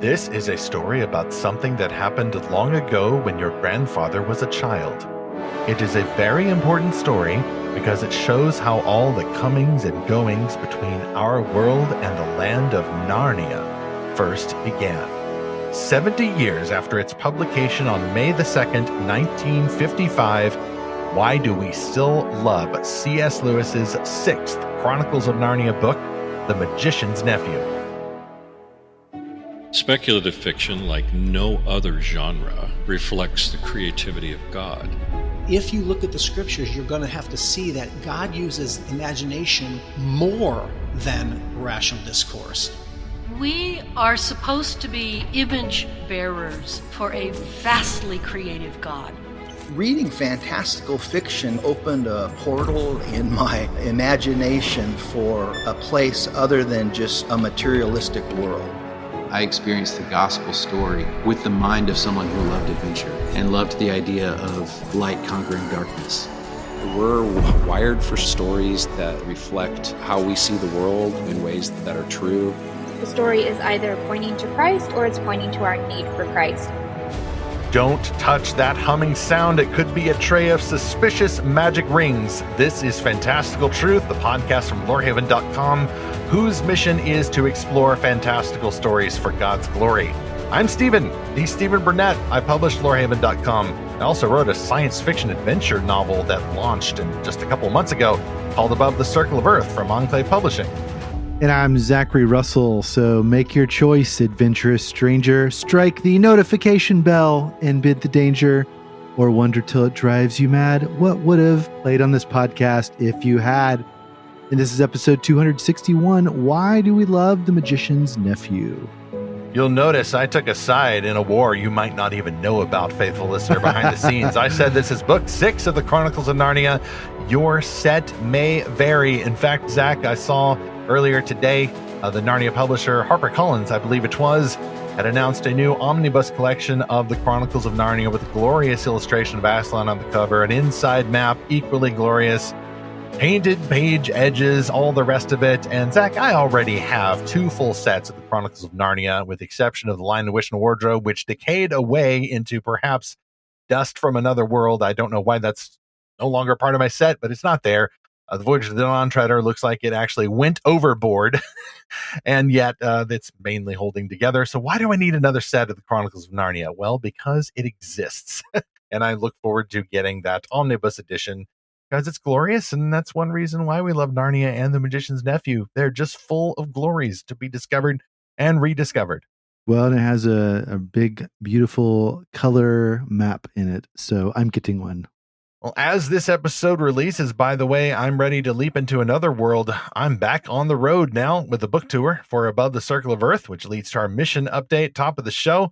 This is a story about something that happened long ago when your grandfather was a child. It is a very important story because it shows how all the comings and goings between our world and the land of Narnia first began. 70 years after its publication on May the 2nd, 1955, why do we still love C.S. Lewis's sixth Chronicles of Narnia book, The Magician's Nephew? Speculative fiction, like no other genre, reflects the creativity of God. If you look at the scriptures, you're going to have to see that God uses imagination more than rational discourse. We are supposed to be image bearers for a vastly creative God. Reading fantastical fiction opened a portal in my imagination for a place other than just a materialistic world. I experienced the gospel story with the mind of someone who loved adventure and loved the idea of light conquering darkness. We're wired for stories that reflect how we see the world in ways that are true. The story is either pointing to Christ or it's pointing to our need for Christ. Don't touch that humming sound. It could be a tray of suspicious magic rings. This is Fantastical Truth, the podcast from Lorehaven.com, whose mission is to explore fantastical stories for God's glory. I'm Stephen, the Stephen Burnett. I published Lorehaven.com. I also wrote a science fiction adventure novel that launched just a couple of months ago called Above the Circle of Earth from Enclave Publishing. And I'm Zackary Russell, so make your choice, adventurous stranger. Strike the notification bell and bid the danger, or wonder till it drives you mad. What would have played on this podcast if you had? And this is episode 261, Why Do We Love the Magician's Nephew? You'll notice I took a side in a war you might not even know about, faithful listener behind the scenes. I said this is book 6 of the Chronicles of Narnia. Your set may vary. In fact, Zach, I saw earlier today, the Narnia publisher, HarperCollins, I believe it was, had announced a new omnibus collection of the Chronicles of Narnia with a glorious illustration of Aslan on the cover, an inside map, equally glorious, painted page edges, all the rest of it. And Zach, I already have 2 full sets of the Chronicles of Narnia, with the exception of the Lion, the Witch, and the Wardrobe, which decayed away into perhaps dust from another world. I don't know why that's no longer part of my set, but it's not there. The Voyage of the Dawn Treader looks like it actually went overboard, and yet it's mainly holding together. So why do I need another set of the Chronicles of Narnia? Well, because it exists, and I look forward to getting that omnibus edition because it's glorious, and that's one reason why we love Narnia and The Magician's Nephew. They're just full of glories to be discovered and rediscovered. Well, and it has a big, beautiful color map in it, so I'm getting one. Well, as this episode releases, by the way, I'm ready to leap into another world. I'm back on the road now with a book tour for Above the Circle of Earth, which leads to our mission update, top of the show.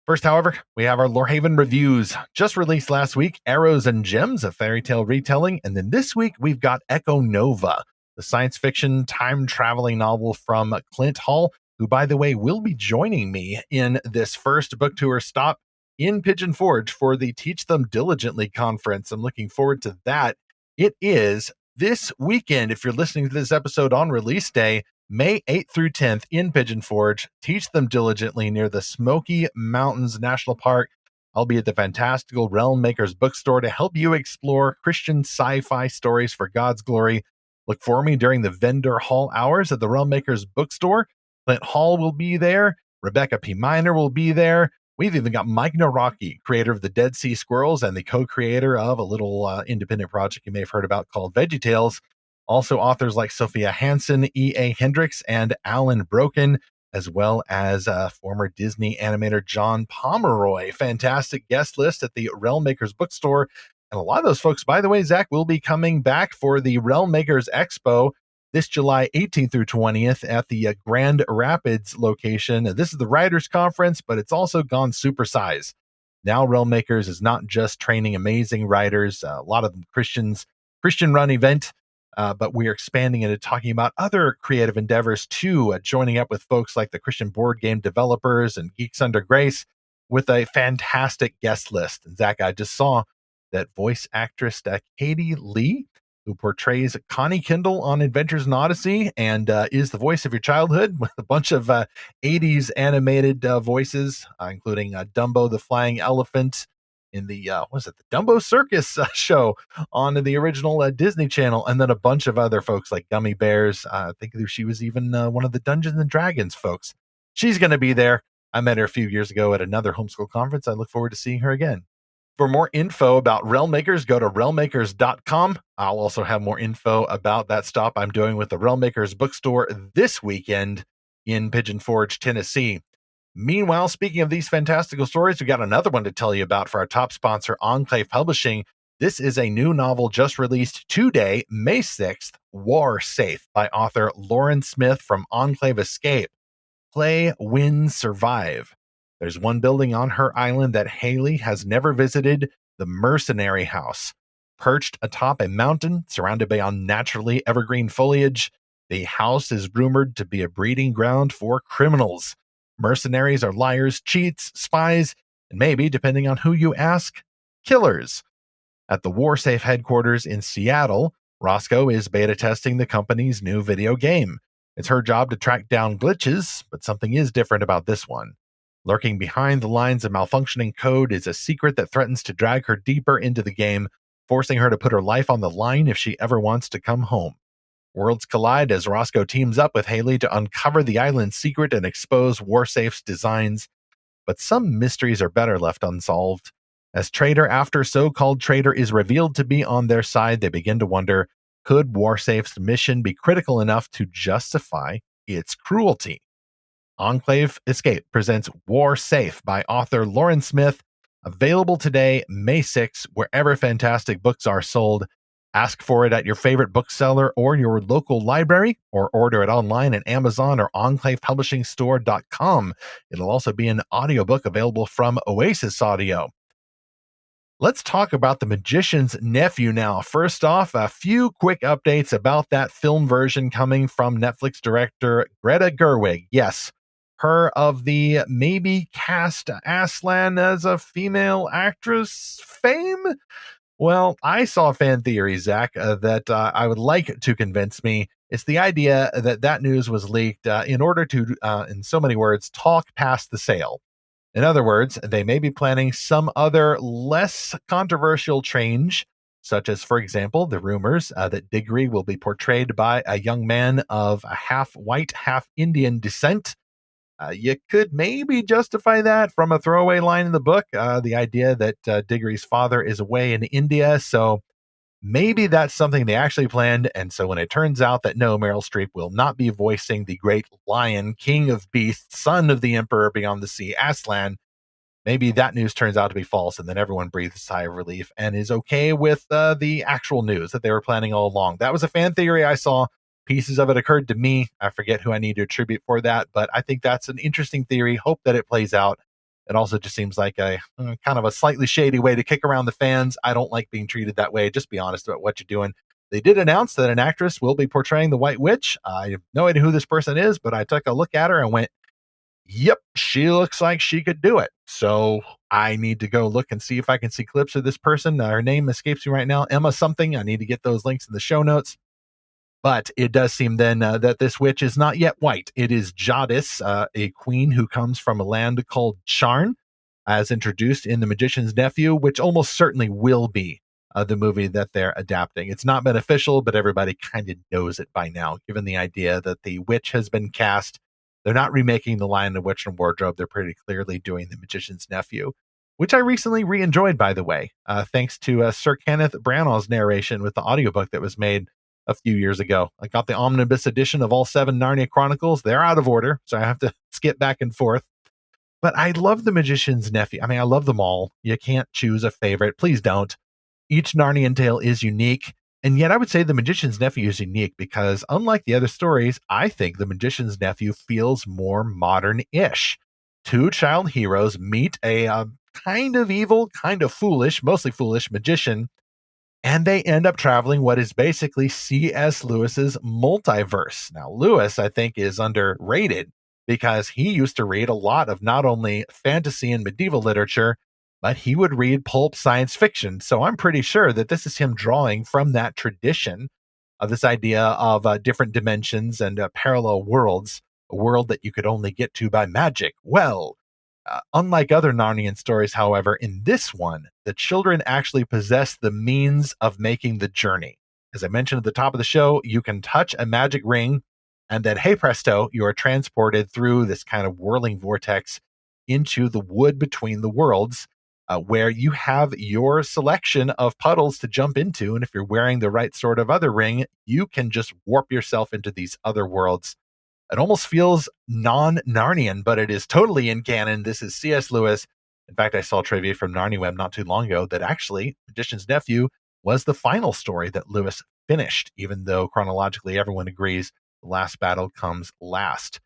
First, however, we have our Lorehaven reviews. Just released last week, Arrows and Gems, a fairy tale retelling. And then this week, we've got Echo Nova, the science fiction time-traveling novel from Clint Hall, who, by the way, will be joining me in this first book tour stop in Pigeon Forge for the Teach Them Diligently conference. I'm looking forward to that. It is this weekend, if you're listening to this episode on release day, May 8th through 10th in Pigeon Forge. Teach Them Diligently near the Smoky Mountains National Park. I'll be at the Fantastical Realm Makers bookstore to help you explore Christian sci-fi stories for God's glory. Look for me during the vendor hall hours at the Realm Makers bookstore. Clint Hall will be there. Rebecca P. Miner will be there. We've even got Mike Naraki, creator of the Dead Sea Squirrels and the co-creator of a little independent project you may have heard about called VeggieTales. Also authors like Sophia Hansen, E.A. Hendricks, and Alan Broken, as well as former Disney animator John Pomeroy. Fantastic guest list at the Realm Makers bookstore. And a lot of those folks, by the way, Zach, will be coming back for the Realm Makers Expo this July 18th through 20th at the Grand Rapids location. This is the Writers Conference, but it's also gone supersize. Now Realm Makers is not just training amazing writers, a lot of them Christian-run event, but we are expanding into talking about other creative endeavors too, joining up with folks like the Christian board game developers and Geeks Under Grace with a fantastic guest list. And Zach, I just saw that voice actress Katie Lee who portrays Connie Kindle on Adventures in Odyssey and is the voice of your childhood with a bunch of 80s animated voices, including Dumbo the Flying Elephant in the, the Dumbo Circus show on the original Disney Channel, and then a bunch of other folks like Gummy Bears. I think she was even one of the Dungeons and Dragons folks. She's going to be there. I met her a few years ago at another homeschool conference. I look forward to seeing her again. For more info about Realmmakers, go to realmmakers.com. I'll also have more info about that stop I'm doing with the Realmmakers bookstore this weekend in Pigeon Forge, Tennessee. Meanwhile, speaking of these fantastical stories, we got another one to tell you about for our top sponsor, Enclave Publishing. This is a new novel just released today, May 6th, War Safe, by author Lauren Smith from Enclave Escape. Play, win, survive. There's one building on her island that Haley has never visited, the Mercenary House. Perched atop a mountain, surrounded by unnaturally evergreen foliage, the house is rumored to be a breeding ground for criminals. Mercenaries are liars, cheats, spies, and maybe, depending on who you ask, killers. At the WarSafe headquarters in Seattle, Roscoe is beta testing the company's new video game. It's her job to track down glitches, but something is different about this one. Lurking behind the lines of malfunctioning code is a secret that threatens to drag her deeper into the game, forcing her to put her life on the line if she ever wants to come home. Worlds collide as Roscoe teams up with Haley to uncover the island's secret and expose WarSafe's designs. But some mysteries are better left unsolved. As traitor after so-called traitor is revealed to be on their side, they begin to wonder, could WarSafe's mission be critical enough to justify its cruelty? Enclave Escape presents War Safe by author Lauren Smith, available today, May 6th, wherever fantastic books are sold. Ask for it at your favorite bookseller or your local library, or order it online at Amazon or enclavepublishingstore.com. It'll also be an audiobook available from Oasis Audio. Let's talk about The Magician's Nephew now. First off, a few quick updates about that film version coming from Netflix director Greta Gerwig. Yes, her of the maybe cast Aslan as a female actress fame? Well, I saw a fan theory, Zach, that I would like to convince me. It's the idea that that news was leaked in order to, in so many words, talk past the sale. In other words, they may be planning some other less controversial change, such as, for example, the rumors that Diggory will be portrayed by a young man of a half white, half Indian descent. You could maybe justify that from a throwaway line in the book, the idea that Diggory's father is away in India. So maybe that's something they actually planned. And so when it turns out that no, Meryl Streep will not be voicing the great lion, king of beasts, son of the emperor beyond the sea, Aslan, maybe that news turns out to be false. And then everyone breathes a sigh of relief and is okay with the actual news that they were planning all along. That was a fan theory I saw. Pieces of it occurred to me. I forget who I need to attribute for that, but I think that's an interesting theory. Hope that it plays out. It also just seems like a kind of a slightly shady way to kick around the fans. I don't like being treated that way. Just be honest about what you're doing. They did announce that an actress will be portraying the White Witch. I have no idea who this person is, but I took a look at her and went, yep, she looks like she could do it. So I need to go look and see if I can see clips of this person. Her name escapes me right now, Emma something. I need to get those links in the show notes. But it does seem then that this witch is not yet white. It is Jadis, a queen who comes from a land called Charn, as introduced in The Magician's Nephew, which almost certainly will be the movie that they're adapting. It's not been official, but everybody kind of knows it by now, given the idea that the witch has been cast. They're not remaking The Lion, the Witch, and Wardrobe. They're pretty clearly doing The Magician's Nephew, which I recently re-enjoyed, by the way, thanks to Sir Kenneth Branagh's narration with the audiobook that was made a few years ago. I got the omnibus edition of all 7 Narnia Chronicles. They're out of order, so I have to skip back and forth. But I love The Magician's Nephew. I mean, I love them all. You can't choose a favorite. Please don't. Each Narnian tale is unique, and yet I would say The Magician's Nephew is unique because, unlike the other stories, I think The Magician's Nephew feels more modern-ish. 2 child heroes meet a kind of evil, kind of foolish, mostly foolish magician, and they end up traveling what is basically C.S. Lewis's multiverse. Now, Lewis, I think, is underrated because he used to read a lot of not only fantasy and medieval literature, but he would read pulp science fiction. So I'm pretty sure that this is him drawing from that tradition of this idea of different dimensions and parallel worlds, a world that you could only get to by magic. Well, unlike other Narnian stories, however, in this one, the children actually possess the means of making the journey. As I mentioned at the top of the show, you can touch a magic ring, and then, hey presto, you are transported through this kind of whirling vortex into the wood between the worlds, where you have your selection of puddles to jump into. And if you're wearing the right sort of other ring, you can just warp yourself into these other worlds. It almost feels non-Narnian, but it is totally in canon. This is C.S. Lewis. In fact, I saw trivia from NarniaWeb not too long ago that actually Magician's Nephew was the final story that Lewis finished, even though chronologically everyone agrees the last battle comes last.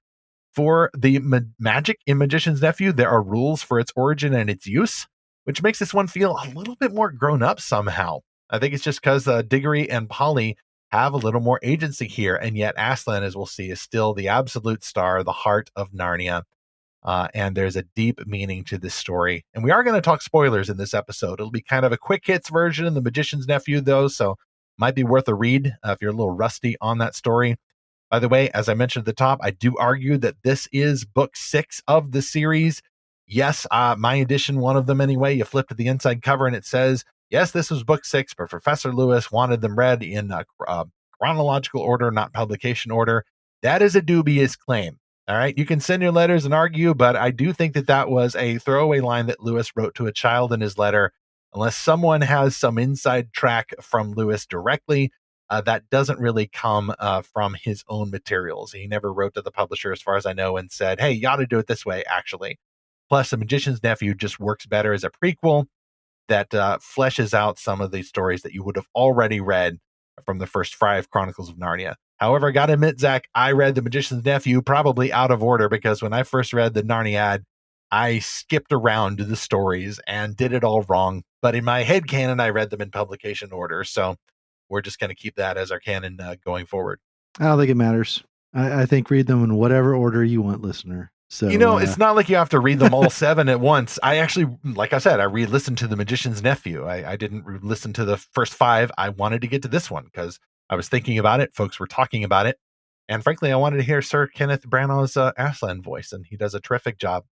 For the magic in Magician's Nephew, there are rules for its origin and its use, which makes this one feel a little bit more grown up somehow. I think it's just because Diggory and Polly have a little more agency here, and yet Aslan, as we'll see, is still the absolute star, the heart of Narnia. And there's a deep meaning to this story. And we are going to talk spoilers in this episode. It'll be kind of a quick hits version of The Magician's Nephew, though, so might be worth a read if you're a little rusty on that story. By the way, as I mentioned at the top, I do argue that this is book 6 of the series. Yes, my edition, one of them anyway, you flip to the inside cover and it says, yes, this was book 6, but Professor Lewis wanted them read in chronological order, not publication order. That is a dubious claim. All right, you can send your letters and argue, but I do think that that was a throwaway line that Lewis wrote to a child in his letter. Unless someone has some inside track from Lewis directly, that doesn't really come from his own materials. He never wrote to the publisher, as far as I know, and said, hey, you ought to do it this way, actually. Plus, The Magician's Nephew just works better as a prequel that fleshes out some of these stories that you would have already read from the first 5 Chronicles of Narnia. However, I got to admit, Zach, I read The Magician's Nephew probably out of order, because when I first read the Narniad, I skipped around the stories and did it all wrong. But in my head canon, I read them in publication order. So we're just going to keep that as our canon going forward. I don't think it matters. I think read them in whatever order you want, listener. So it's not like you have to read them all 7 at once. I actually, like I said, I re-listened to The Magician's Nephew. I didn't listen to the first 5. I wanted to get to this one because I was thinking about it. Folks were talking about it. And frankly, I wanted to hear Sir Kenneth Branagh's Aslan voice, and he does a terrific job.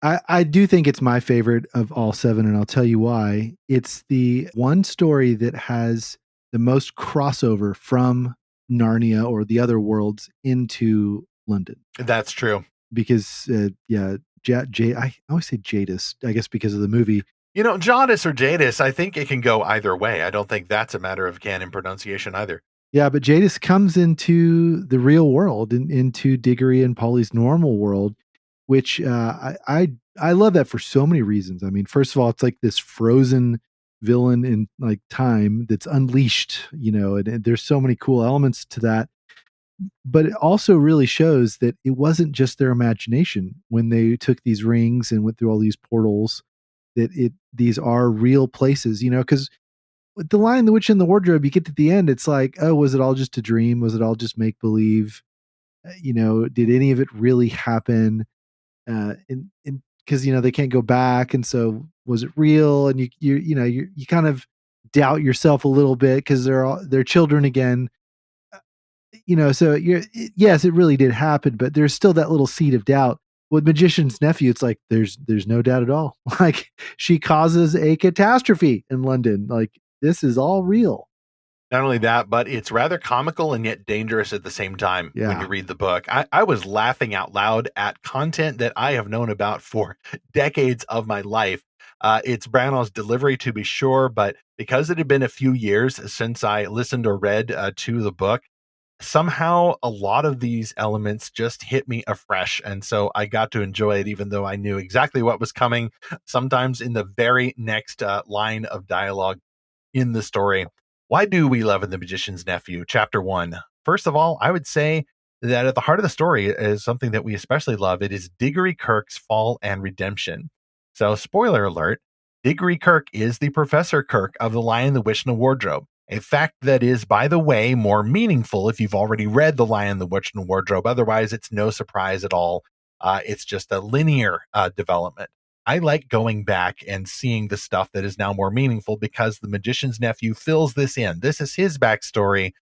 I do think it's my favorite of all 7, and I'll tell you why. It's the one story that has the most crossover from Narnia or the other worlds into London. That's true. Because, I always say Jadis, I guess because of the movie. Jadis or Jadis, I think it can go either way. I don't think that's a matter of canon pronunciation either. Yeah, but Jadis comes into the real world, into Diggory and Polly's normal world, which I love that for so many reasons. I mean, first of all, it's like this frozen villain in like time that's unleashed, and there's so many cool elements to that. But it also really shows that it wasn't just their imagination when they took these rings and went through all these portals, that these are real places, because with The Lion, the Witch, and the Wardrobe, you get to the end, it's like, oh, was it all just a dream? Was it all just make believe? Did any of it really happen? And because they can't go back, and so was it real? And you kind of doubt yourself a little bit because they're children again. So yes, it really did happen, but there's still that little seed of doubt. With Magician's Nephew, it's like there's no doubt at all. Like, she causes a catastrophe in London. Like, this is all real. Not only that, but it's rather comical and yet dangerous at the same time when you read the book. I was laughing out loud at content that I have known about for decades of my life. It's Branagh's delivery, to be sure, but because it had been a few years since I listened or read to the book, somehow a lot of these elements just hit me afresh. And so I got to enjoy it, even though I knew exactly what was coming, sometimes in the very next line of dialogue in the story. Why do we love The Magician's Nephew? Chapter 1. First of all, I would say that at the heart of the story is something that we especially love. It is Diggory Kirk's fall and redemption. So, spoiler alert, Diggory Kirk is the Professor Kirk of The Lion, the Witch, and the Wardrobe. A fact that is, by the way, more meaningful if you've already read The Lion, the Witch, and the Wardrobe. Otherwise, it's no surprise at all. It's just a linear development. I like going back and seeing the stuff that is now more meaningful because the magician's nephew fills this in. This is his backstory.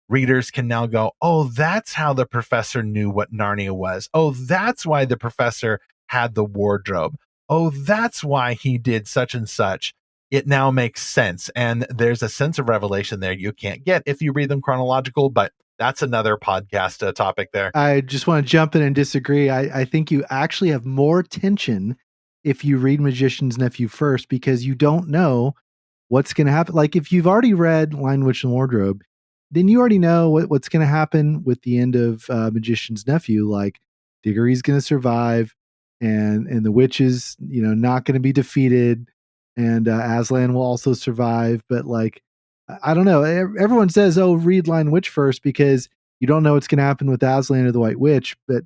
Readers can now go, oh, that's how the professor knew what Narnia was. Oh, that's why the professor had the wardrobe. Oh, that's why he did such and such. It now makes sense. And there's a sense of revelation there you can't get if you read them chronological, but that's another podcast topic there. I just want to jump in and disagree. I think you actually have more tension if you read Magician's Nephew first, because you don't know what's going to happen. Like if you've already read Lion, Witch, and Wardrobe, then you already know what's going to happen with the end of Magician's Nephew. Like Diggory's going to survive, and the witch is, not going to be defeated, and Aslan will also survive. But like, I don't know. Everyone says, "Oh, read Lion Witch first because you don't know what's going to happen with Aslan or the White Witch." But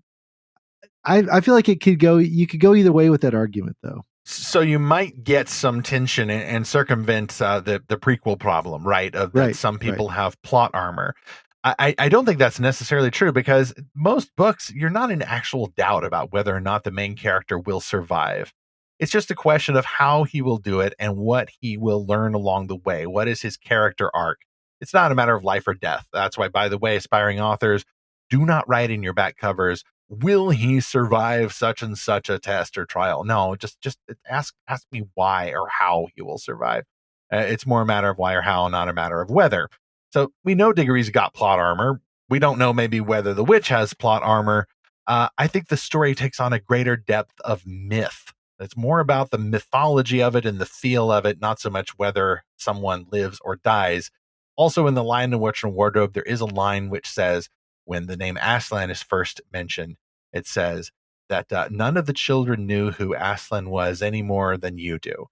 I feel like you could go either way with that argument, though. So you might get some tension and circumvent the prequel problem, right? Of that some people have plot armor. I don't think that's necessarily true, because most books, you're not in actual doubt about whether or not the main character will survive. It's just a question of how he will do it and what he will learn along the way. What is his character arc? It's not a matter of life or death. That's why, by the way, aspiring authors, do not write in your back covers, will he survive such and such a test or trial? No, just ask me why or how he will survive. It's more a matter of why or how, not a matter of whether. So we know Diggory's got plot armor. We don't know maybe whether the witch has plot armor. I think the story takes on a greater depth of myth. It's more about the mythology of it and the feel of it, not so much whether someone lives or dies. Also, in the Lion, Witch, and Wardrobe, there is a line which says, when the name Aslan is first mentioned, it says that none of the children knew who Aslan was any more than you do.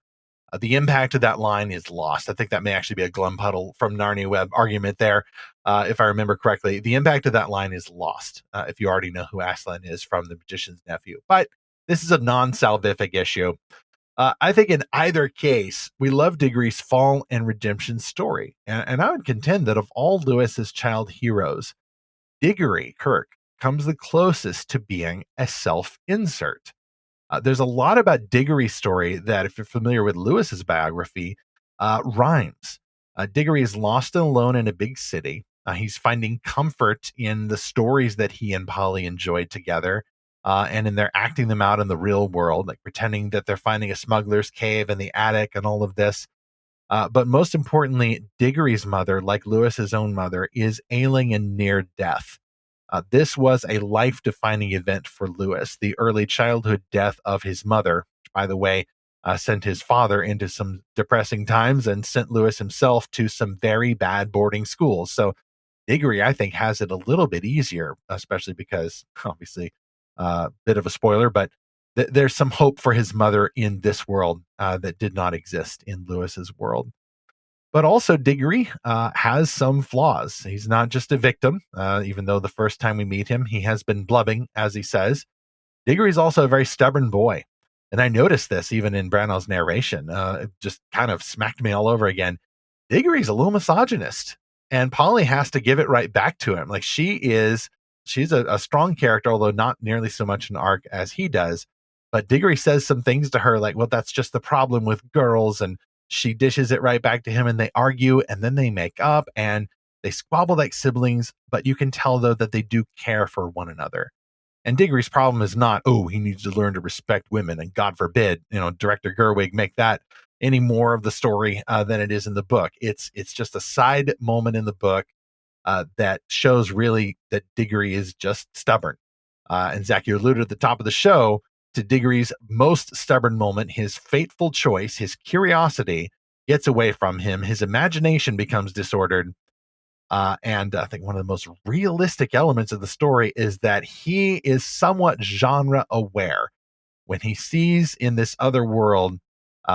The impact of that line is lost. I think that may actually be a Glumpuddle from Narnia Web argument there, if I remember correctly. The impact of that line is lost if you already know who Aslan is from The Magician's Nephew. But this is a non-salvific issue. I think in either case, we love Diggory's fall and redemption story. And I would contend that of all Lewis's child heroes, Diggory, Kirk, comes the closest to being a self-insert. There's a lot about Diggory's story that, if you're familiar with Lewis's biography, rhymes. Diggory is lost and alone in a big city. He's finding comfort in the stories that he and Polly enjoyed together, and in their acting them out in the real world, like pretending that they're finding a smuggler's cave in the attic and all of this. But most importantly, Diggory's mother, like Lewis's own mother, is ailing and near death. This was a life-defining event for Lewis, the early childhood death of his mother, which, by the way, sent his father into some depressing times and sent Lewis himself to some very bad boarding schools. So Diggory, I think, has it a little bit easier, especially because, obviously, bit of a spoiler, but there's some hope for his mother in this world that did not exist in Lewis's world. But also Diggory has some flaws. He's not just a victim, even though the first time we meet him, he has been blubbing, as he says. Diggory's also a very stubborn boy. And I noticed this even in Brownell's narration. It just kind of smacked me all over again. Diggory's a little misogynist. And Polly has to give it right back to him. Like she's a strong character, although not nearly so much an arc as he does. But Diggory says some things to her like, well, that's just the problem with girls. And she dishes it right back to him, and they argue, and then they make up, and they squabble like siblings, but you can tell, though, that they do care for one another. And Diggory's problem is not, oh, he needs to learn to respect women, and God forbid, Director Gerwig make that any more of the story than it is in the book. It's just a side moment in the book that shows really that Diggory is just stubborn. And Zach, you alluded at the top of the show to Diggory's most stubborn moment. His fateful choice, his curiosity gets away from him. His imagination becomes disordered. And I think one of the most realistic elements of the story is that he is somewhat genre aware. When he sees in this other world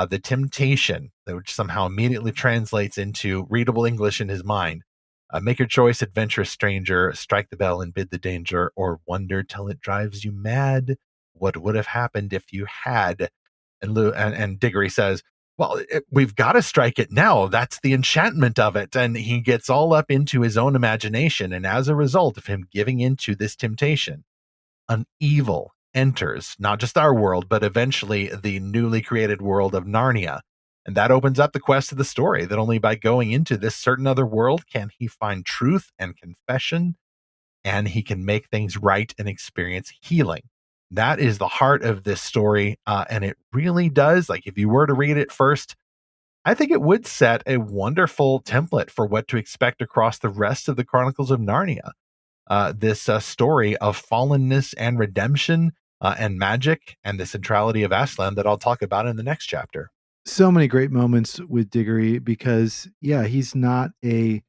the temptation, which somehow immediately translates into readable English in his mind, make your choice, adventurous stranger, strike the bell and bid the danger, or wonder till it drives you mad. What would have happened if you had? And Diggory says, well, we've got to strike it now. That's the enchantment of it. And he gets all up into his own imagination. And as a result of him giving into this temptation, an evil enters not just our world, but eventually the newly created world of Narnia. And that opens up the quest of the story, that only by going into this certain other world can he find truth and confession, and he can make things right and experience healing. That is the heart of this story. And it really does, like, if you were to read it first, I think it would set a wonderful template for what to expect across the rest of the Chronicles of Narnia. This story of fallenness and redemption, and magic, and the centrality of Aslan that I'll talk about in the next chapter. So many great moments with Diggory because, yeah, he's not a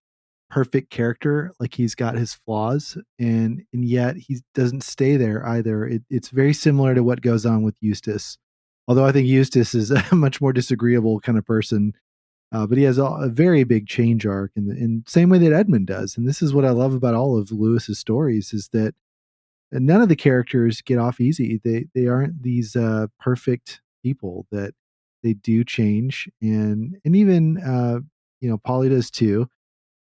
perfect character. Like, he's got his flaws, and yet he doesn't stay there either. It's very similar to what goes on with Eustace, although I think Eustace is a much more disagreeable kind of person. But he has a very big change arc in the same way that Edmund does. And this is what I love about all of Lewis's stories, is that none of the characters get off easy. They aren't these perfect people, that they do change, and even Polly does too.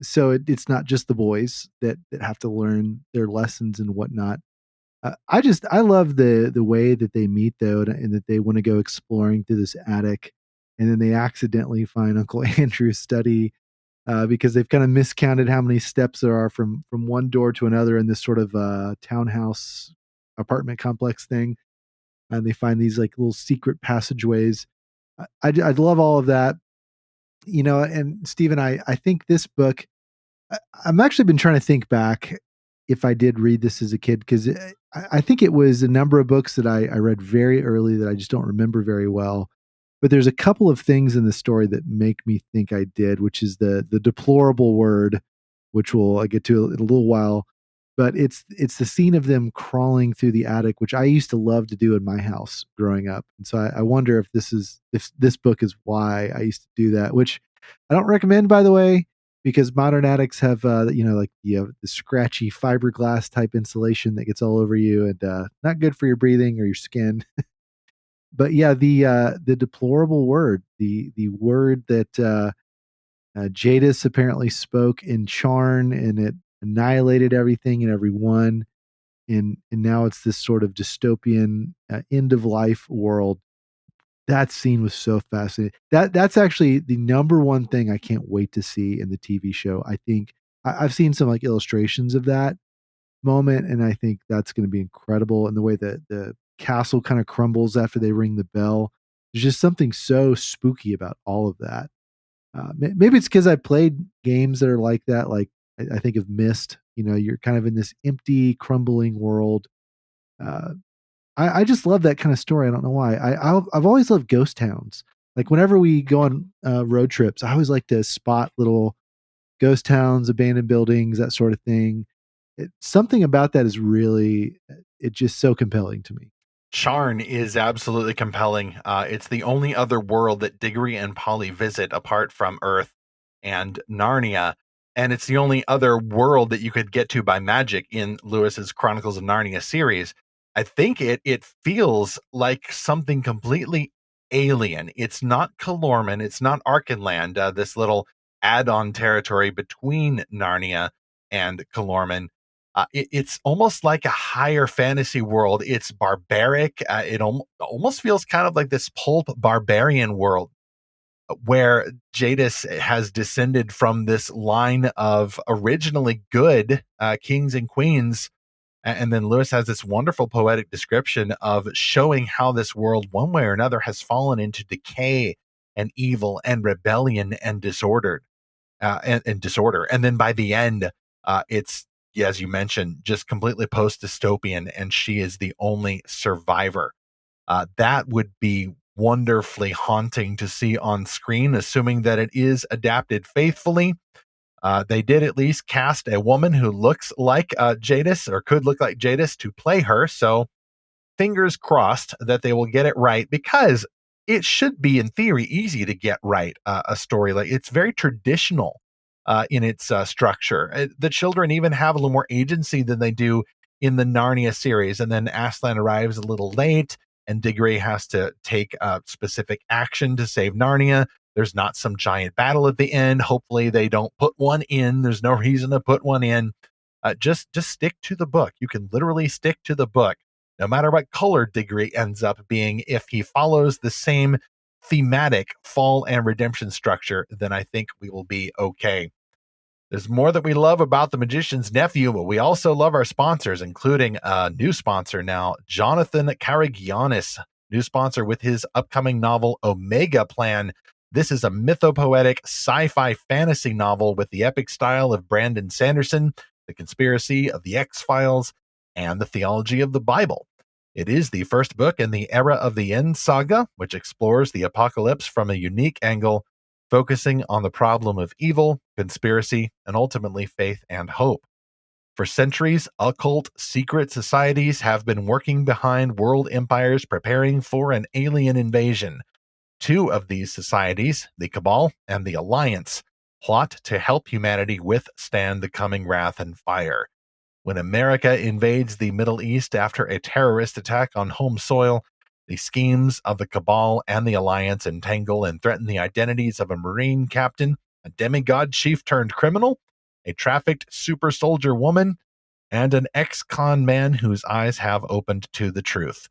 So it's not just the boys that have to learn their lessons and whatnot. I love the way that they meet, though, and that they want to go exploring through this attic, and then they accidentally find Uncle Andrew's study, because they've kind of miscounted how many steps there are from one door to another in this sort of townhouse apartment complex thing, and they find these like little secret passageways. I'd love all of that, And Stephen, I think this book, I'm actually been trying to think back if I did read this as a kid, because I think it was a number of books that I read very early that I just don't remember very well. But there's a couple of things in the story that make me think I did, which is the deplorable word, which I'll get to in a little while. But it's the scene of them crawling through the attic, which I used to love to do in my house growing up. And so I wonder if this book is why I used to do that, which I don't recommend, by the way, because modern attics have the scratchy fiberglass type insulation that gets all over you, and not good for your breathing or your skin. But yeah, the deplorable word, the word that Jadis apparently spoke in Charn, and it annihilated everything and everyone, and now it's this sort of dystopian end of life world. That scene was so fascinating. That's actually the number one thing I can't wait to see in the TV show. I think I've seen some like illustrations of that moment, and I think that's going to be incredible. And the way that the castle kind of crumbles after they ring the bell, there's just something so spooky about all of that. Maybe it's because I played games that are like that. Like I think of Myst. You're kind of in this empty, crumbling world. I just love that kind of story. I don't know why. I've always loved ghost towns. Like whenever we go on road trips, I always like to spot little ghost towns, abandoned buildings, that sort of thing. Something about that is really, it's just so compelling to me. Charn is absolutely compelling. It's the only other world that Diggory and Polly visit apart from Earth and Narnia. And it's the only other world that you could get to by magic in Lewis's Chronicles of Narnia series. I think it feels like something completely alien. It's not Calormen. It's not Archenland, this little add-on territory between Narnia and Calormen. It's almost like a higher fantasy world. It's barbaric. It almost feels kind of like this pulp barbarian world where Jadis has descended from this line of originally good kings and queens. And then Lewis has this wonderful poetic description of showing how this world, one way or another, has fallen into decay and evil and rebellion and disorder. And disorder. And then by the end, it's, as you mentioned, just completely post-dystopian, and she is the only survivor. That would be wonderfully haunting to see on screen, assuming that it is adapted faithfully. They did at least cast a woman who looks like Jadis, or could look like Jadis, to play her. So fingers crossed that they will get it right, because it should be, in theory, easy to get right a story like it's very traditional in its structure. The children even have a little more agency than they do in the Narnia series. And then Aslan arrives a little late, and Diggory has to take specific action to save Narnia. There's not some giant battle at the end. Hopefully they don't put one in. There's no reason to put one in. Just stick to the book. You can literally stick to the book. no matter what color Diggory ends up being, if he follows the same thematic fall and redemption structure, then I think we will be okay. There's more that we love about The Magician's Nephew, but we also love our sponsors, including a new sponsor now, Jonathan Karagianis, new sponsor with his upcoming novel, Omega Plan. This is a mythopoetic sci-fi fantasy novel with the epic style of Brandon Sanderson, the conspiracy of the X-Files, and the theology of the Bible. It is the first book in the Era of the End saga, which explores the apocalypse from a unique angle, focusing on the problem of evil, conspiracy, and ultimately faith and hope. For centuries, occult secret societies have been working behind world empires preparing for an alien invasion. Two of these societies, the Cabal and the Alliance, plot to help humanity withstand the coming wrath and fire. When America invades the Middle East after a terrorist attack on home soil, the schemes of the Cabal and the Alliance entangle and threaten the identities of a Marine captain, a demigod chief turned criminal, a trafficked super soldier woman, and an ex-con man whose eyes have opened to the truth.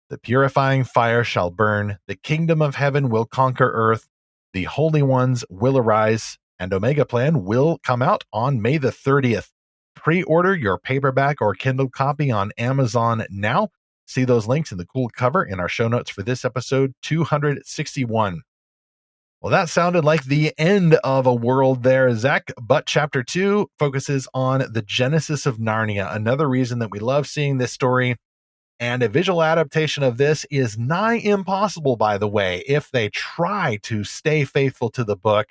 The purifying fire shall burn, the kingdom of heaven will conquer earth, the holy ones will arise, and Omega Plan will come out on May the 30th. Pre-order your paperback or Kindle copy on Amazon now. See those links in the cool cover in our show notes for this episode 261. Well, that sounded like the end of a world there, Zach, but chapter 2 focuses on the genesis of Narnia, another reason that we love seeing this story. And a visual adaptation of this is nigh impossible, by the way. If they try to stay faithful to the book,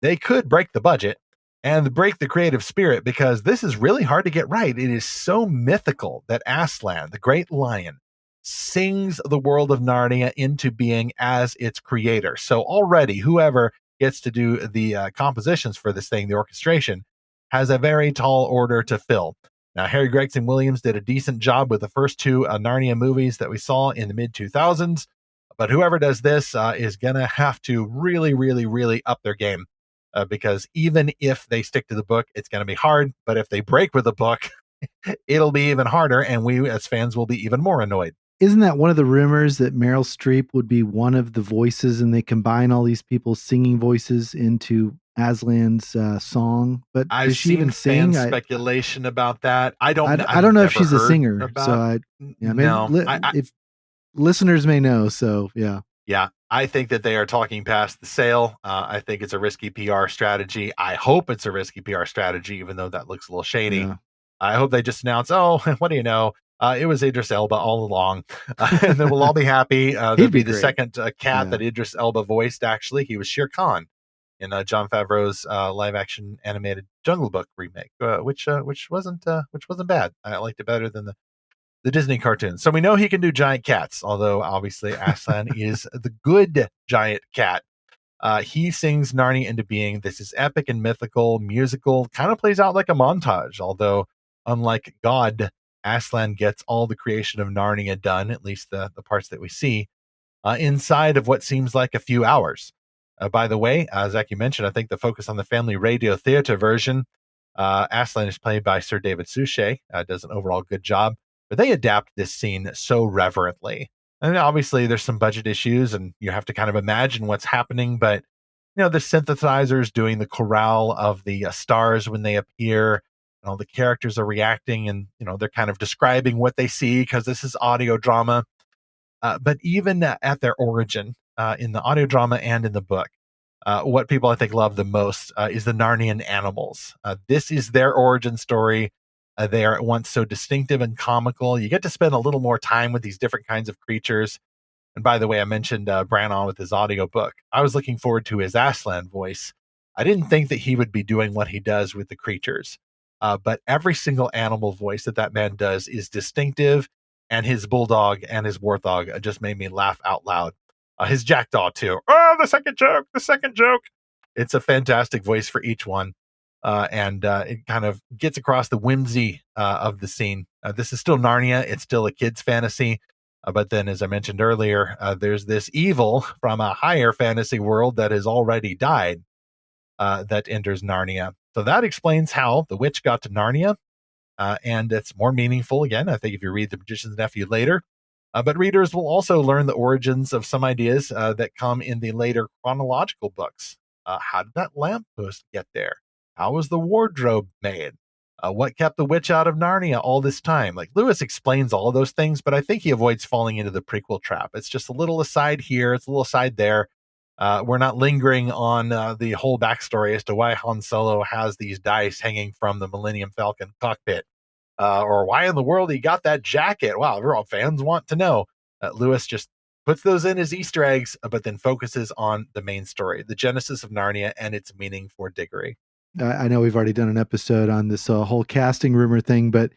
they could break the budget and break the creative spirit, because this is really hard to get right. It is so mythical that Aslan, the great lion, sings the world of Narnia into being as its creator. So already, whoever gets to do the compositions for this thing, the orchestration, has a very tall order to fill. Now, Harry Gregson Williams did a decent job with the first two Narnia movies that we saw in the mid-2000s, but whoever does this is going to have to really, really, really up their game, because even if they stick to the book, it's going to be hard, but if they break with the book, it'll be even harder, and we as fans will be even more annoyed. Isn't that one of the rumors that Meryl Streep would be one of the voices, and they combine all these people's singing voices into Aslan's song? But I've does she even sing? Speculation about that. I don't know if she's a singer. So if listeners may know. So yeah. I think that they are talking past the sale. I think it's a risky PR strategy. I hope it's a risky PR strategy, even though that looks a little shady. Yeah. I hope they just announce, oh, what do you know? It was Idris Elba all along, and then we'll all be happy. There'll be the second cat that Idris Elba voiced. Actually, he was Shere Khan in Jon Favreau's live-action animated Jungle Book remake, which wasn't bad. I liked it better than the Disney cartoon. So we know he can do giant cats, although obviously Aslan is the good giant cat. He sings Narnia into being. This is epic and mythical, musical, kind of plays out like a montage, although unlike God, Aslan gets all the creation of Narnia done, at least the parts that we see, inside of what seems like a few hours. By the way, Zach, you mentioned, I think the focus on the family radio theater version, Aslan is played by Sir David Suchet, does an overall good job, but they adapt this scene so reverently. And obviously there's some budget issues and you have to kind of imagine what's happening, but the synthesizers doing the chorale of the stars when they appear, and all the characters are reacting, and they're kind of describing what they see because this is audio drama. But even at their origin, in the audio drama and in the book, what people I think love the most is the Narnian animals. This is their origin story. They are at once so distinctive and comical. You get to spend a little more time with these different kinds of creatures. And by the way, I mentioned Branagh with his audiobook. I was looking forward to his Aslan voice. I didn't think that he would be doing what he does with the creatures. But every single animal voice that man does is distinctive, and his bulldog and his warthog just made me laugh out loud. His jackdaw, too. Oh, the second joke. It's a fantastic voice for each one. And it kind of gets across the whimsy of the scene. This is still Narnia. It's still a kid's fantasy. But then, as I mentioned earlier, there's this evil from a higher fantasy world that has already died that enters Narnia. So that explains how the witch got to Narnia. and it's more meaningful, again, I think, if you read The Magician's Nephew later. But readers will also learn the origins of some ideas that come in the later chronological books. How did that lamppost get there? How was the wardrobe made? What kept the witch out of Narnia all this time? Like, Lewis explains all of those things, but I think he avoids falling into the prequel trap. It's just a little aside here, it's a little aside there. We're not lingering on the whole backstory as to why Han Solo has these dice hanging from the Millennium Falcon cockpit, or why in the world he got that jacket. Wow, we're all fans want to know. Lewis just puts those in as Easter eggs, but then focuses on the main story, the genesis of Narnia and its meaning for Diggory. I know we've already done an episode on this whole casting rumor thing, but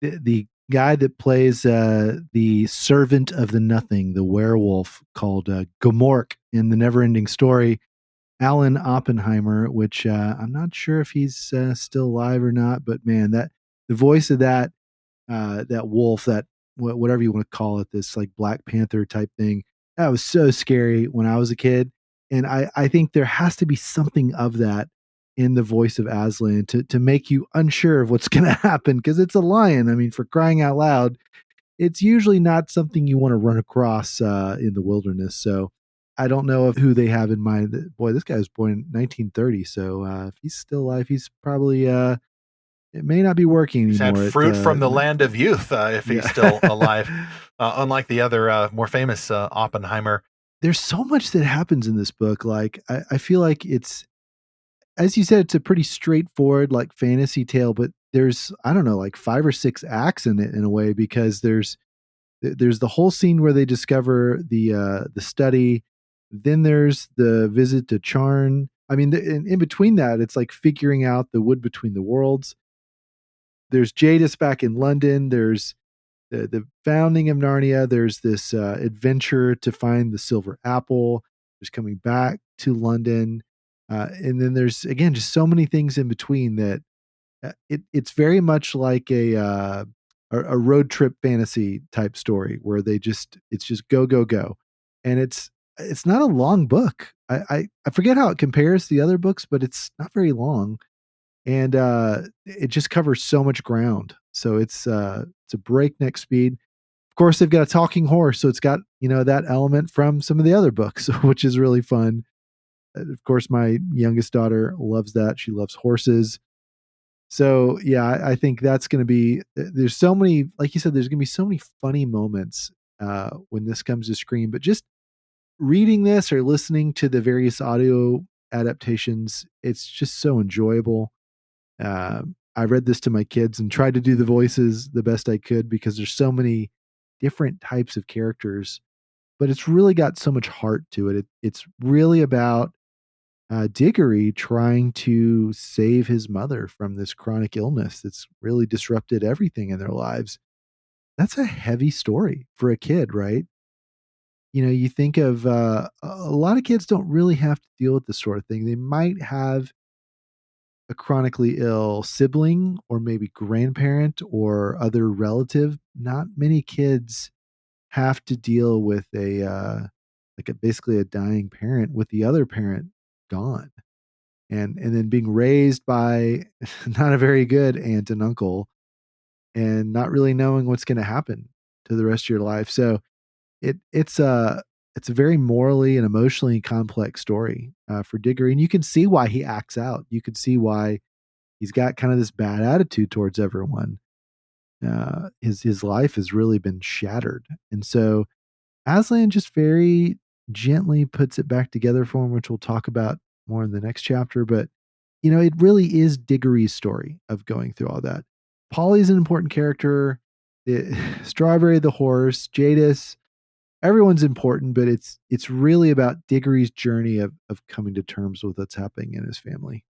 the guy that plays the servant of the nothing, the werewolf called Gomork in the Neverending Story, Alan Oppenheimer, which I'm not sure if he's still alive or not, but man, that the voice of that wolf, that whatever you want to call it, this like Black Panther type thing, that was so scary when I was a kid, and I think there has to be something of that in the voice of Aslan to make you unsure of what's going to happen, because it's a lion. I mean, for crying out loud, it's usually not something you want to run across in the wilderness. So I don't know of who they have in mind. Boy, this guy was born in 1930, so if he's still alive, he's probably it may not be working he's anymore. Had fruit from the land of youth if he's still alive, unlike the other more famous Oppenheimer. There's so much that happens in this book. Like I feel like it's, as you said, it's a pretty straightforward like fantasy tale, but there's, I don't know, like 5 or 6 acts in it in a way, because there's the whole scene where they discover the study. Then there's the visit to Charn. I mean, in between that, it's like figuring out the wood between the worlds. There's Jadis back in London. There's the founding of Narnia. There's this adventure to find the silver apple. There's coming back to London. And then there's, again, just so many things in between that it's very much like a road trip fantasy type story where it's just go, go, go. And it's not a long book. I forget how it compares to the other books, but it's not very long. And it just covers so much ground. So it's a breakneck speed. Of course, they've got a talking horse, so it's got, that element from some of the other books, which is really fun. Of course, my youngest daughter loves that. She loves horses. So yeah, I think that's going to be, there's so many, like you said, there's going to be so many funny moments when this comes to screen, but just reading this or listening to the various audio adaptations, it's just so enjoyable. I read this to my kids and tried to do the voices the best I could, because there's so many different types of characters, but it's really got so much heart to it. It's really about Diggory trying to save his mother from this chronic illness that's really disrupted everything in their lives. That's a heavy story for a kid, right? You think of a lot of kids don't really have to deal with this sort of thing. They might have a chronically ill sibling or maybe grandparent or other relative. Not many kids have to deal with basically a dying parent with the other parent gone, and then being raised by not a very good aunt and uncle, and not really knowing what's going to happen to the rest of your life. So it's a very morally and emotionally complex story for Diggory, and you can see why he acts out. You can see why he's got kind of this bad attitude towards everyone. His life has really been shattered, and so Aslan just very gently puts it back together for him, which we'll talk about more in the next chapter. But, it really is Diggory's story of going through all that. Polly's an important character. Strawberry the horse, Jadis, everyone's important, but it's really about Diggory's journey of coming to terms with what's happening in his family.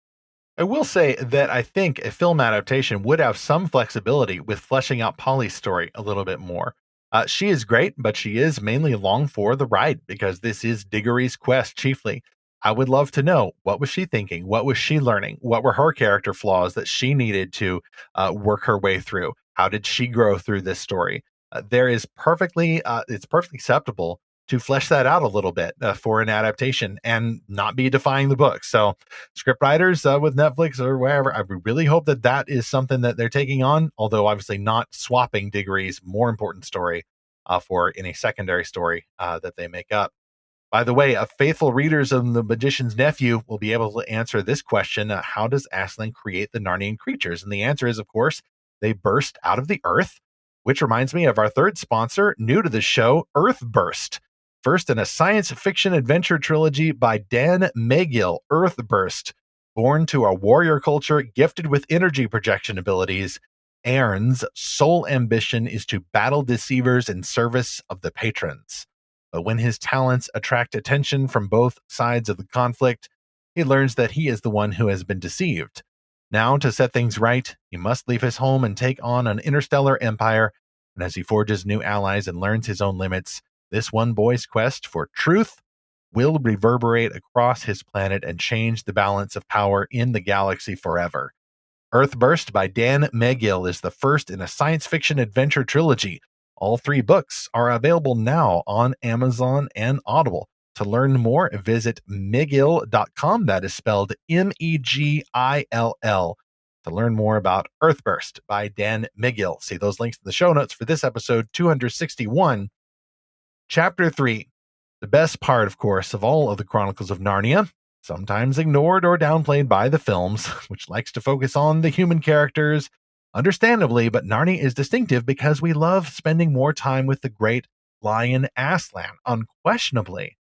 I will say that I think a film adaptation would have some flexibility with fleshing out Polly's story a little bit more. She is great, but she is mainly along for the ride because this is Diggory's quest chiefly. I would love to know, what was she thinking? What was she learning? What were her character flaws that she needed to work her way through? How did she grow through this story? It's perfectly acceptable to flesh that out a little bit for an adaptation and not be defying the book. So scriptwriters with Netflix or wherever, I really hope that that is something that they're taking on, although obviously not swapping Diggory's more important story for any secondary story that they make up. By the way, faithful readers of The Magician's Nephew will be able to answer this question. How does Aslan create the Narnian creatures? And the answer is, of course, they burst out of the earth, which reminds me of our third sponsor, new to the show, Earthburst. First in a science fiction adventure trilogy by Dan Magill, Earthburst. Born to a warrior culture gifted with energy projection abilities, Aaron's sole ambition is to battle deceivers in service of the patrons. But when his talents attract attention from both sides of the conflict, he learns that he is the one who has been deceived. Now, to set things right, he must leave his home and take on an interstellar empire. And as he forges new allies and learns his own limits, this one boy's quest for truth will reverberate across his planet and change the balance of power in the galaxy forever. Earthburst by Dan Magill is the first in a science fiction adventure trilogy. All 3 books are available now on Amazon and Audible. To learn more, visit Magill.com. That is spelled Megill. To learn more about Earthburst by Dan Magill. See those links in the show notes for this episode 261. Chapter 3. The best part, of course, of all of the Chronicles of Narnia, sometimes ignored or downplayed by the films, which likes to focus on the human characters. Understandably, but Narnia is distinctive because we love spending more time with the great lion Aslan. Unquestionably,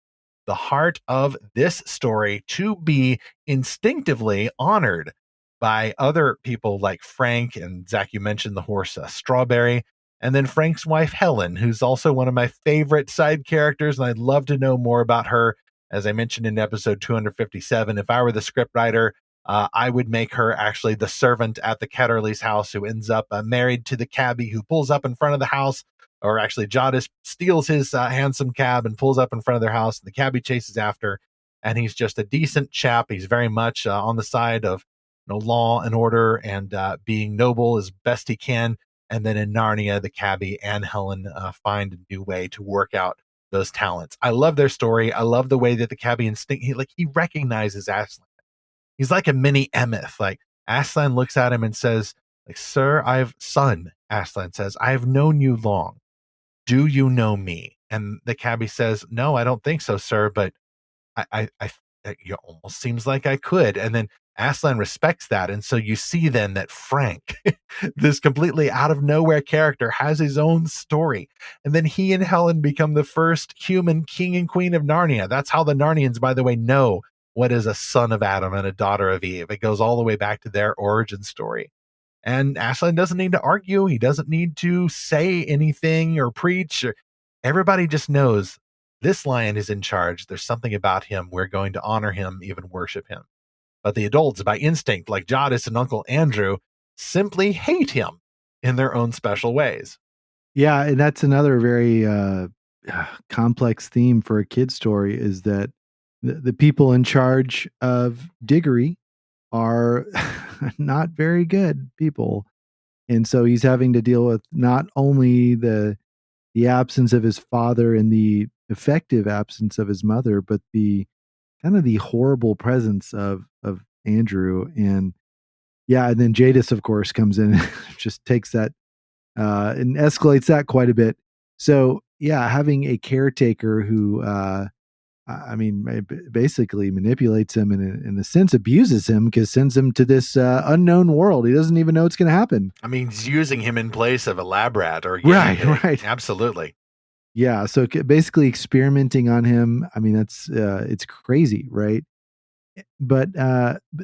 the heart of this story to be instinctively honored by other people like Frank, and Zach, you mentioned the horse Strawberry, and then Frank's wife Helen, who's also one of my favorite side characters, and I'd love to know more about her. As I mentioned in episode 257, if I were the scriptwriter, I would make her actually the servant at the Ketterley's house who ends up married to the cabbie who pulls up in front of the house, or actually Jadis steals his handsome cab and pulls up in front of their house, and the cabbie chases after, and he's just a decent chap. He's very much on the side of law and order and being noble as best he can. And then in Narnia, the cabbie and Helen find a new way to work out those talents. I love their story. I love the way that the cabbie he recognizes Aslan. He's like a mini Emeth. Like Aslan looks at him and says, like, "Sir, son," Aslan says, "I have known you long. Do you know me?" And the cabbie says, "No, I don't think so, sir, but I it almost seems like I could." And then Aslan respects that. And so you see then that Frank, this completely out of nowhere character, has his own story. And then he and Helen become the first human king and queen of Narnia. That's how the Narnians, by the way, know what is a son of Adam and a daughter of Eve. It goes all the way back to their origin story. And Aslan doesn't need to argue. He doesn't need to say anything or preach. Everybody just knows this lion is in charge. There's something about him. We're going to honor him, even worship him. But the adults, by instinct, like Jadis and Uncle Andrew, simply hate him in their own special ways. Yeah, and that's another very complex theme for a kid's story, is that the people in charge of Diggory are not very good people. And so he's having to deal with not only the absence of his father and the effective absence of his mother, but the kind of the horrible presence of Andrew. And then Jadis, of course, comes in and just takes that and escalates that quite a bit. So having a caretaker who basically manipulates him and in a sense abuses him, because sends him to this unknown world. He doesn't even know what's going to happen. I mean, he's using him in place of a lab rat or right. Absolutely. Yeah. So basically experimenting on him. I mean, that's it's crazy, right? But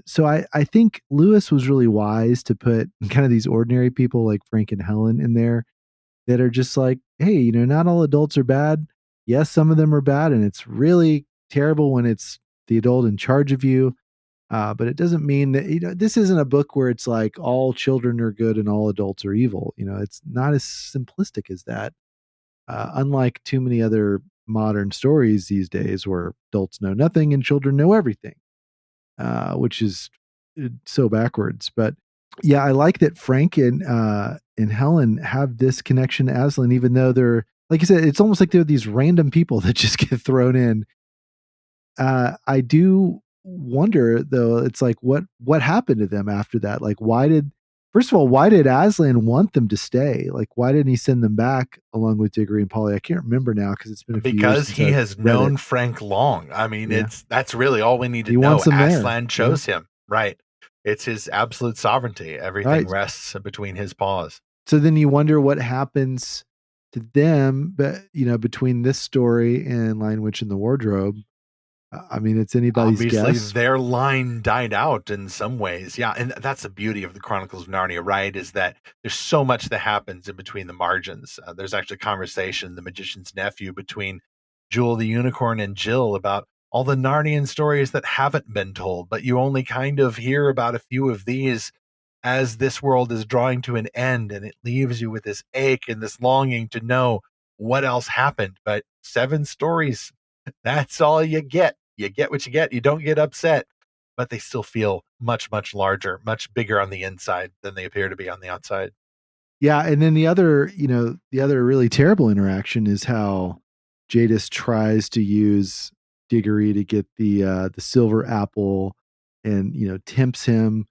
so I think Lewis was really wise to put kind of these ordinary people like Frank and Helen in there that are just like, hey, not all adults are bad. Yes, some of them are bad, and it's really terrible when it's the adult in charge of you. But it doesn't mean that, this isn't a book where it's like all children are good and all adults are evil. It's not as simplistic as that. Unlike too many other modern stories these days where adults know nothing and children know everything, which is so backwards. But yeah, I like that Frank and Helen have this connection to Aslan, even though they're like I said, it's almost like they're these random people that just get thrown in. I do wonder though, it's like what happened to them after that? Like first of all, why did Aslan want them to stay? Like why didn't he send them back along with Diggory and Polly? I can't remember now because it's been a few years Because since he I've has read known it. Frank long. I mean, Yeah. that's really all we need to He know. wants them there. Aslan chose him, right? It's his absolute sovereignty. Everything Right. rests between his paws. So then you wonder what happens to them, but between this story and Lion Witch in the Wardrobe. I mean, it's anybody's Obviously, guess. their line died out in some ways. Yeah, and that's the beauty of the Chronicles of Narnia, right? Is that there's so much that happens in between the margins. There's actually a conversation, The Magician's Nephew, between Jewel the Unicorn and Jill about all the Narnian stories that haven't been told, but you only kind of hear about a few of these as this world is drawing to an end, and it leaves you with this ache and this longing to know what else happened. But 7 stories, that's all you get. You get what you get. You don't get upset, but they still feel much, much larger, much bigger on the inside than they appear to be on the outside. Yeah, and then the other really terrible interaction is how Jadis tries to use Diggory to get the silver apple, and tempts him.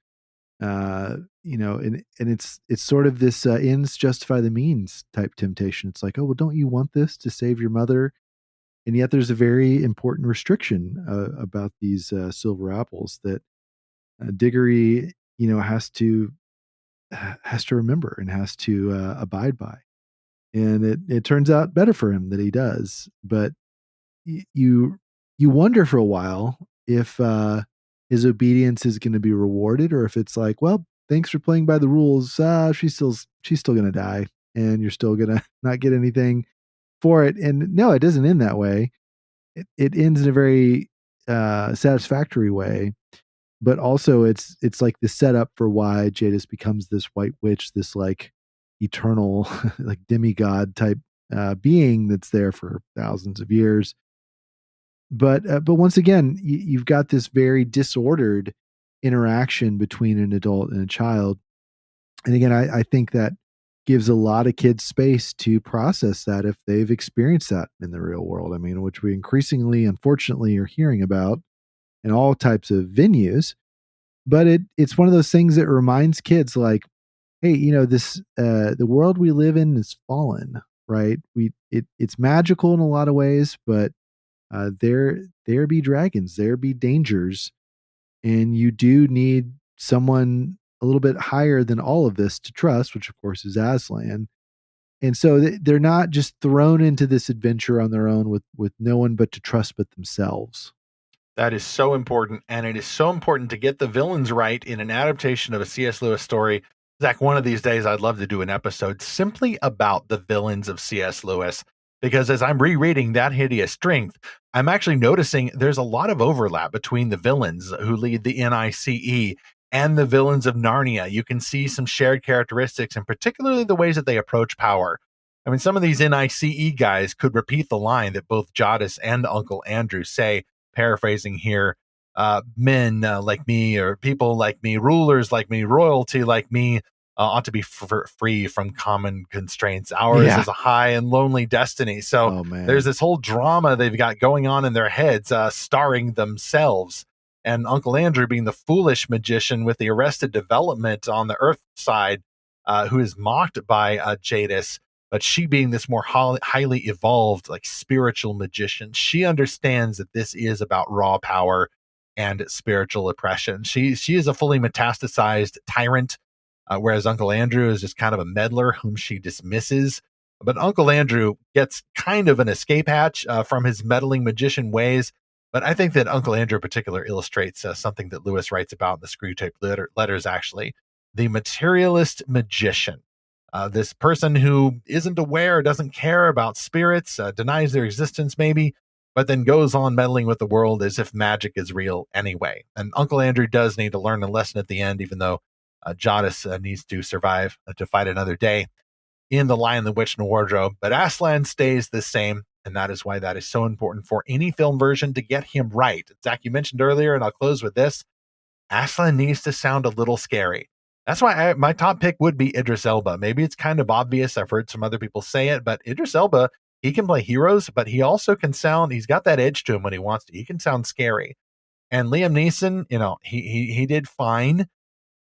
And it's sort of this ends justify the means type temptation. It's like, oh well, don't you want this to save your mother? And yet there's a very important restriction about these silver apples that Diggory, has to remember and has to abide by. And it turns out better for him that he does. But you wonder for a while if his obedience is going to be rewarded, or if it's like, well, thanks for playing by the rules. She's still going to die, and you're still going to not get anything for it. And no, it doesn't end that way. It ends in a very satisfactory way, but also it's like the setup for why Jadis becomes this white witch, this like eternal like demigod type being that's there for thousands of years. But once again, you've got this very disordered interaction between an adult and a child, and again, I think that gives a lot of kids space to process that if they've experienced that in the real world. I mean, which we increasingly, unfortunately, are hearing about in all types of venues. But it's one of those things that reminds kids, like, hey, this the world we live in is fallen, right? It's magical in a lot of ways, but there be dragons, there be dangers, and you do need someone a little bit higher than all of this to trust, which of course is Aslan. And so they're not just thrown into this adventure on their own with no one but to trust but themselves. That is so important, and it is so important to get the villains right in an adaptation of a C.S. Lewis story. Zach, one of these days I'd love to do an episode simply about the villains of C.S. Lewis, because as I'm rereading That Hideous Strength, I'm actually noticing there's a lot of overlap between the villains who lead the NICE and the villains of Narnia. You can see some shared characteristics, and particularly the ways that they approach power. I mean, some of these NICE guys could repeat the line that both Jadis and Uncle Andrew say, paraphrasing here, men like me, or people like me, rulers like me, royalty like me, ought to be free from common constraints. Ours is a high and lonely destiny. So there's this whole drama they've got going on in their heads, starring themselves. And Uncle Andrew being the foolish magician with the arrested development on the Earth side, who is mocked by Jadis, but she being this more highly evolved, like spiritual magician. She understands that this is about raw power and spiritual oppression. She is a fully metastasized tyrant, whereas Uncle Andrew is just kind of a meddler whom she dismisses. But Uncle Andrew gets kind of an escape hatch from his meddling magician ways. But I think that Uncle Andrew in particular illustrates something that Lewis writes about in the Screwtape letters, actually. The materialist magician. This person who isn't aware, doesn't care about spirits, denies their existence maybe, but then goes on meddling with the world as if magic is real anyway. And Uncle Andrew does need to learn a lesson at the end, even though Jadis needs to survive to fight another day in The Lion, the Witch, and the Wardrobe. But Aslan stays the same, and that is why that is so important for any film version to get him right. Zach, you mentioned earlier, and I'll close with this, Aslan needs to sound a little scary. That's why my top pick would be Idris Elba. Maybe it's kind of obvious. I've heard some other people say it, but Idris Elba he can play heroes, but he also can he's got that edge to him when he wants to. He can sound scary. And Liam Neeson, he did fine,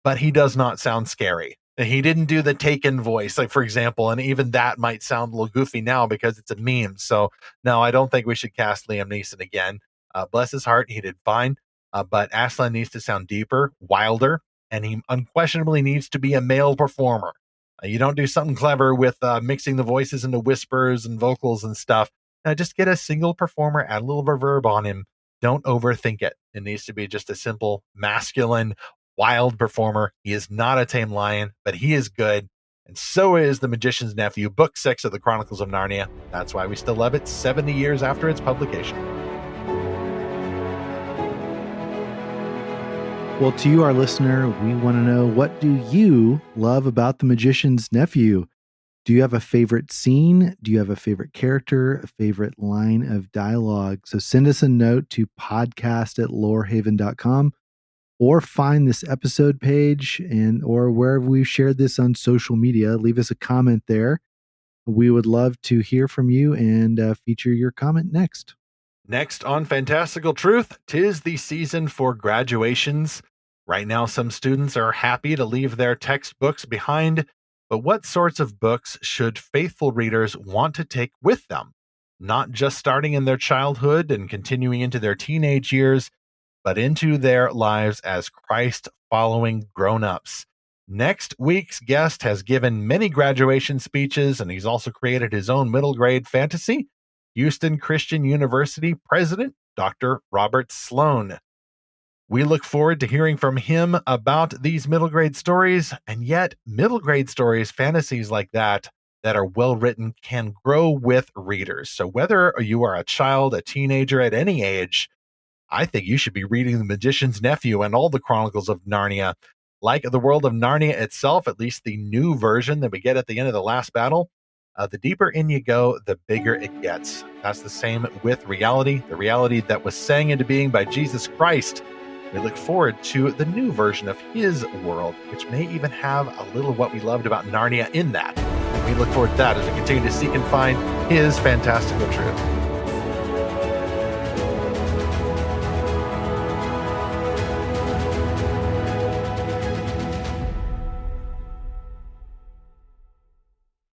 but he does not sound scary. He didn't do the Taken voice, like, for example, and even that might sound a little goofy now because it's a meme. So no, I don't think we should cast Liam Neeson again. Bless his heart, he did fine. But Aslan needs to sound deeper, wilder, and he unquestionably needs to be a male performer. You don't do something clever with mixing the voices into whispers and vocals and stuff. Just get a single performer, add a little reverb on him. Don't overthink it. It needs to be just a simple, masculine, wild performer. He is not a tame lion, but he is good. And so is The Magician's Nephew, Book 6 of the Chronicles of Narnia. That's why we still love it 70 years after its publication. Well, to you, our listener, we want to know, what do you love about The Magician's Nephew? Do you have a favorite scene? Do you have a favorite character, a favorite line of dialogue? So send us a note to podcast@lorehaven.com, or find this episode page or wherever we've shared this on social media. Leave us a comment there. We would love to hear from you and feature your comment next. Next on Fantastical Truth, 'tis the season for graduations. Right now, some students are happy to leave their textbooks behind, but what sorts of books should faithful readers want to take with them? Not just starting in their childhood and continuing into their teenage years, but into their lives as Christ-following grown-ups. Next week's guest has given many graduation speeches, and he's also created his own middle grade fantasy. Houston Christian University President, Dr. Robert Sloan. We look forward to hearing from him about these middle grade stories, and yet middle grade stories, fantasies like that are well written, can grow with readers. So whether you are a child, a teenager, at any age, I think you should be reading The Magician's Nephew and all the Chronicles of Narnia. Like the world of Narnia itself, at least the new version that we get at the end of the last battle, the deeper in you go, the bigger it gets. That's the same with reality, the reality that was sang into being by Jesus Christ. We look forward to the new version of his world, which may even have a little of what we loved about Narnia in that. And we look forward to that as we continue to seek and find his fantastical truth.